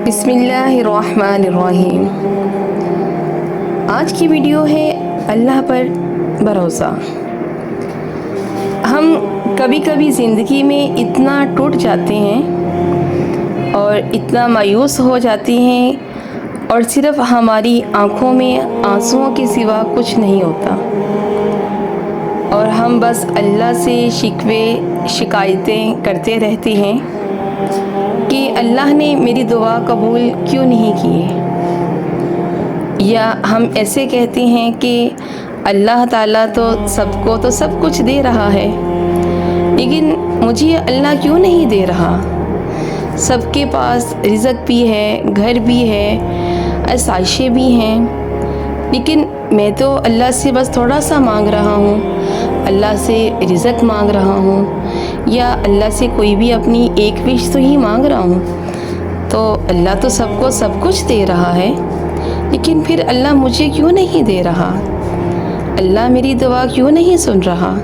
بسم اللہ الرحمن الرحیم۔ آج کی ویڈیو ہے اللہ پر بھروسہ۔ ہم کبھی کبھی زندگی میں اتنا ٹوٹ جاتے ہیں اور اتنا مایوس ہو جاتے ہیں اور صرف ہماری آنکھوں میں آنسوؤں کے سوا کچھ نہیں ہوتا، اور ہم بس اللہ سے شکوے شکایتیں کرتے رہتے ہیں کہ اللہ نے میری دعا قبول کیوں نہیں کی، یا ہم ایسے کہتے ہیں کہ اللہ تعالیٰ تو سب کو تو سب کچھ دے رہا ہے، لیکن مجھے اللہ کیوں نہیں دے رہا۔ سب کے پاس رزق بھی ہے، گھر بھی ہے، آسائشیں بھی ہیں، لیکن میں تو اللہ سے بس تھوڑا سا مانگ رہا ہوں، اللہ سے رزق مانگ رہا ہوں، یا اللہ سے کوئی بھی اپنی ایک وش تو ہی مانگ رہا ہوں۔ تو اللہ تو سب کو سب کچھ دے رہا ہے، لیکن پھر اللہ مجھے کیوں نہیں دے رہا؟ اللہ میری دعا کیوں نہیں سن رہا؟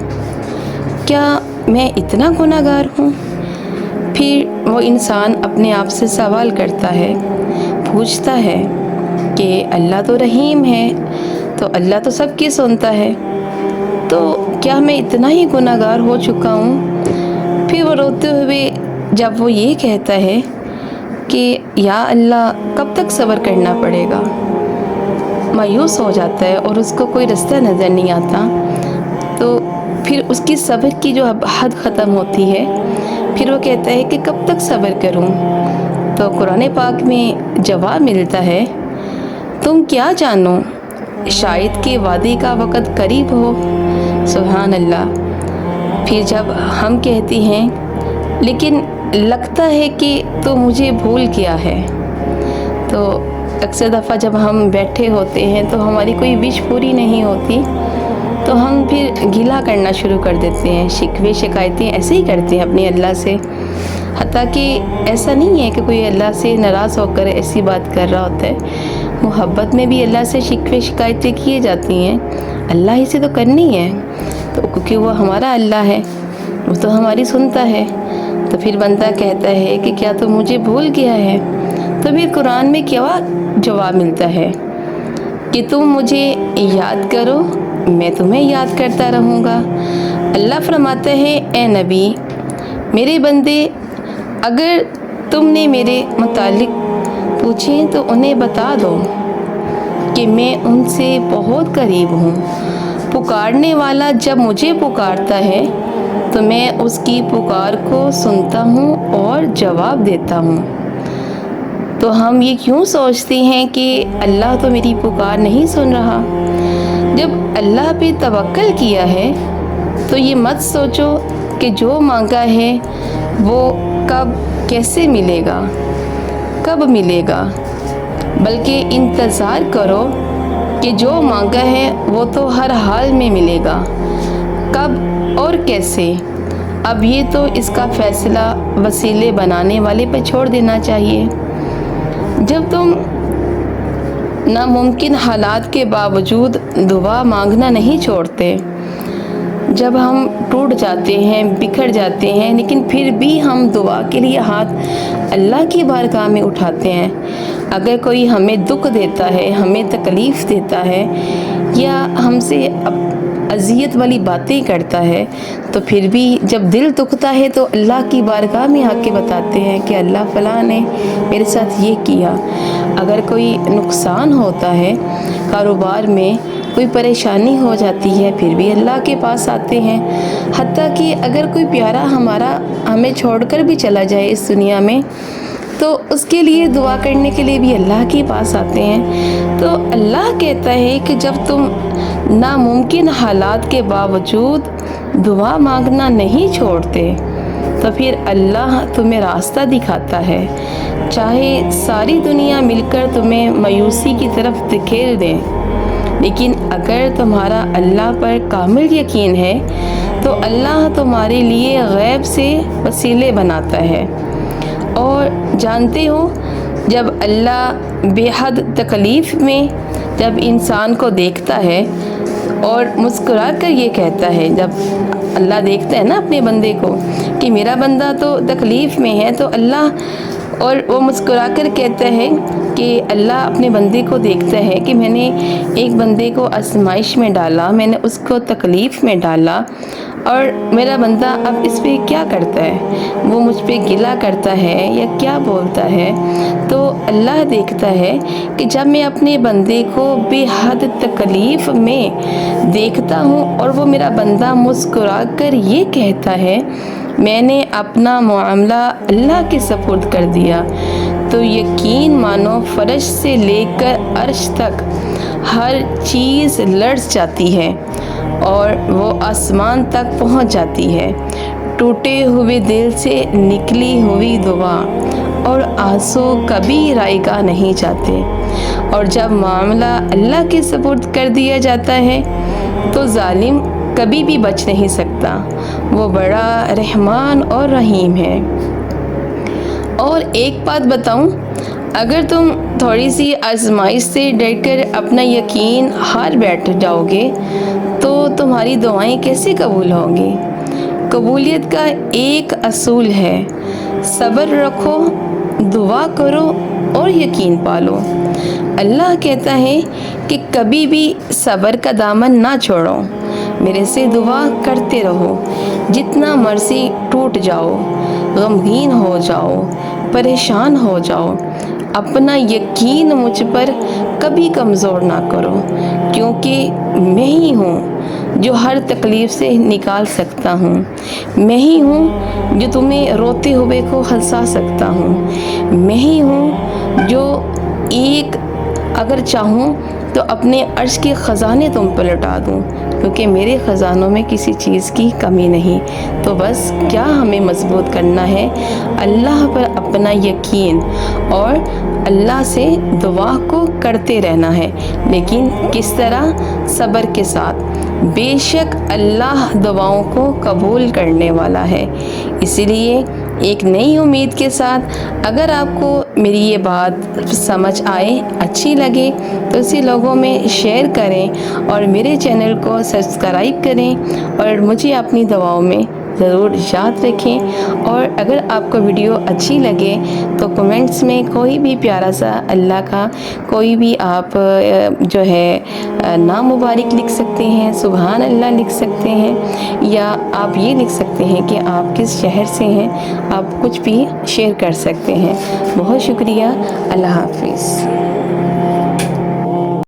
کیا میں اتنا گناہ گار ہوں؟ پھر وہ انسان اپنے آپ سے سوال کرتا ہے، پوچھتا ہے کہ اللہ تو رحیم ہے، تو اللہ تو سب کی سنتا ہے، تو کیا میں اتنا ہی گناہ گار ہو چکا ہوں؟ پھر وہ روتے ہوئے جب وہ یہ کہتا ہے کہ یا اللہ کب تک صبر کرنا پڑے گا، مایوس ہو جاتا ہے اور اس کو کوئی رستہ نظر نہیں آتا، تو پھر اس کی صبر کی جو حد ختم ہوتی ہے، پھر وہ کہتا ہے کہ کب تک صبر کروں؟ تو قرآن پاک میں جواب ملتا ہے، تم کیا جانو، شاید کہ وعدے کا وقت قریب ہو۔ سبحان اللہ۔ پھر جب ہم کہتے ہیں لیکن لگتا ہے کہ تو مجھے بھول گیا ہے، تو اکثر دفعہ جب ہم بیٹھے ہوتے ہیں تو ہماری کوئی وش پوری نہیں ہوتی، تو ہم پھر گلہ کرنا شروع کر دیتے ہیں، شکوے شکایتیں ایسے ہی کرتے ہیں اپنے اللہ سے، حتیٰ کہ ایسا نہیں ہے کہ کوئی اللہ سے ناراض ہو کر ایسی بات کر رہا ہوتا ہے، محبت میں بھی اللہ سے شکوے شکایتیں کیے جاتی ہیں، اللہ ہی سے تو کرنی ہے، تو کیونکہ وہ ہمارا اللہ ہے، وہ تو ہماری سنتا ہے۔ تو پھر بندہ کہتا ہے کہ کیا تو مجھے بھول گیا ہے؟ تو پھر قرآن میں کیا جواب ملتا ہے کہ تم مجھے یاد کرو، میں تمہیں یاد کرتا رہوں گا۔ اللہ فرماتا ہے، اے نبی، میرے بندے، اگر تم نے میرے متعلق پوچھیں تو انہیں بتا دو کہ میں ان سے بہت قریب ہوں، پکارنے والا جب مجھے پکارتا ہے تو میں اس کی پکار کو سنتا ہوں اور جواب دیتا ہوں۔ تو ہم یہ کیوں سوچتے ہیں کہ اللہ تو میری پکار نہیں سن رہا؟ جب اللہ پہ توکل کیا ہے تو یہ مت سوچو کہ جو مانگا ہے وہ کب کیسے ملے گا، کب ملے گا، بلکہ انتظار کرو کہ جو مانگا ہے وہ تو ہر حال میں ملے گا، کب اور کیسے، اب یہ تو اس کا فیصلہ وسیلے بنانے والے پہ چھوڑ دینا چاہیے۔ جب تم ناممکن حالات کے باوجود دعا مانگنا نہیں چھوڑتے، جب ہم ٹوٹ جاتے ہیں، بکھر جاتے ہیں، لیکن پھر بھی ہم دعا کے لیے ہاتھ اللہ کی بارگاہ میں اٹھاتے ہیں، اگر کوئی ہمیں دکھ دیتا ہے، ہمیں تکلیف دیتا ہے، یا ہم سے اذیت والی باتیں کرتا ہے، تو پھر بھی جب دل دکھتا ہے تو اللہ کی بارگاہ میں آ کے بتاتے ہیں کہ اللہ فلاں نے میرے ساتھ یہ کیا۔ اگر کوئی نقصان ہوتا ہے کاروبار میں، کوئی پریشانی ہو جاتی ہے، پھر بھی اللہ کے پاس آتے ہیں، حتیٰ کہ اگر کوئی پیارا ہمارا ہمیں چھوڑ کر بھی چلا جائے اس دنیا میں، تو اس کے لیے دعا کرنے کے لیے بھی اللہ کے پاس آتے ہیں۔ تو اللہ کہتا ہے کہ جب تم ناممکن حالات کے باوجود دعا مانگنا نہیں چھوڑتے تو پھر اللہ تمہیں راستہ دکھاتا ہے، چاہے ساری دنیا مل کر تمہیں مایوسی کی طرف دھکیل دے، لیکن اگر تمہارا اللہ پر کامل یقین ہے تو اللہ تمہارے لیے غیب سے وسیلے بناتا ہے۔ اور جانتے ہو، جب اللہ بے حد تکلیف میں جب انسان کو دیکھتا ہے اور مسکرا کر یہ کہتا ہے، جب اللہ دیکھتا ہے نا اپنے بندے کو کہ میرا بندہ تو تکلیف میں ہے، تو اللہ اور وہ مسکرا کر کہتا ہے کہ اللہ اپنے بندے کو دیکھتا ہے کہ میں نے ایک بندے کو آزمائش میں ڈالا، میں نے اس کو تکلیف میں ڈالا، اور میرا بندہ اب اس پہ کیا کرتا ہے، وہ مجھ پہ گلہ کرتا ہے یا کیا بولتا ہے۔ تو اللہ دیکھتا ہے کہ جب میں اپنے بندے کو بے حد تکلیف میں دیکھتا ہوں اور وہ میرا بندہ مسکرا کر یہ کہتا ہے میں نے اپنا معاملہ اللہ کے سپرد کر دیا، تو یقین مانو فرش سے لے کر عرش تک ہر چیز لرز جاتی ہے اور وہ آسمان تک پہنچ جاتی ہے۔ ٹوٹے ہوئے دل سے نکلی ہوئی دعا اور آنسو کبھی رائگاں نہیں جاتے، اور جب معاملہ اللہ کے سپرد کر دیا جاتا ہے تو ظالم کبھی بھی بچ نہیں سکتا، وہ بڑا رحمان اور رحیم ہے۔ اور ایک بات بتاؤں، اگر تم تھوڑی سی آزمائش سے ڈر کر اپنا یقین ہار بیٹھ جاؤ گے تو تمہاری دعائیں کیسے قبول ہوں گی؟ قبولیت کا ایک اصول ہے، صبر رکھو، دعا کرو اور یقین پالو۔ اللہ کہتا ہے کہ کبھی بھی صبر کا دامن نہ چھوڑو، میرے سے دعا کرتے رہو، جتنا مرضی ٹوٹ جاؤ، غمگین ہو جاؤ، پریشان ہو جاؤ، اپنا یقین مجھ پر کبھی کمزور نہ کرو، کیونکہ میں ہی ہوں جو ہر تکلیف سے نکال سکتا ہوں، میں ہی ہوں جو تمہیں روتے ہوئے کو ہنسا سکتا ہوں، میں ہی ہوں جو اگر چاہوں تو اپنے عرش کے خزانے تم پر لٹا دوں، کیونکہ میرے خزانوں میں کسی چیز کی کمی نہیں۔ تو بس کیا ہمیں مضبوط کرنا ہے؟ اللہ پر اپنا یقین اور اللہ سے دعا کو کرتے رہنا ہے، لیکن کس طرح؟ صبر کے ساتھ۔ بے شک اللہ دعاؤں کو قبول کرنے والا ہے۔ اسی لیے ایک نئی امید کے ساتھ اگر آپ کو میری یہ بات سمجھ آئے، اچھی لگے تو اسے لوگوں میں شیئر کریں اور میرے چینل کو سبسکرائب کریں اور مجھے اپنی دعاؤں میں ضرور یاد رکھیں۔ اور اگر آپ کو ویڈیو اچھی لگے تو کمنٹس میں کوئی بھی پیارا سا اللہ کا کوئی بھی آپ جو ہے نام مبارک لکھ سکتے ہیں، سبحان اللہ لکھ سکتے ہیں، یا آپ یہ لکھ سکتے ہیں کہ آپ کس شہر سے ہیں، آپ کچھ بھی شیئر کر سکتے ہیں۔ بہت شکریہ، اللہ حافظ۔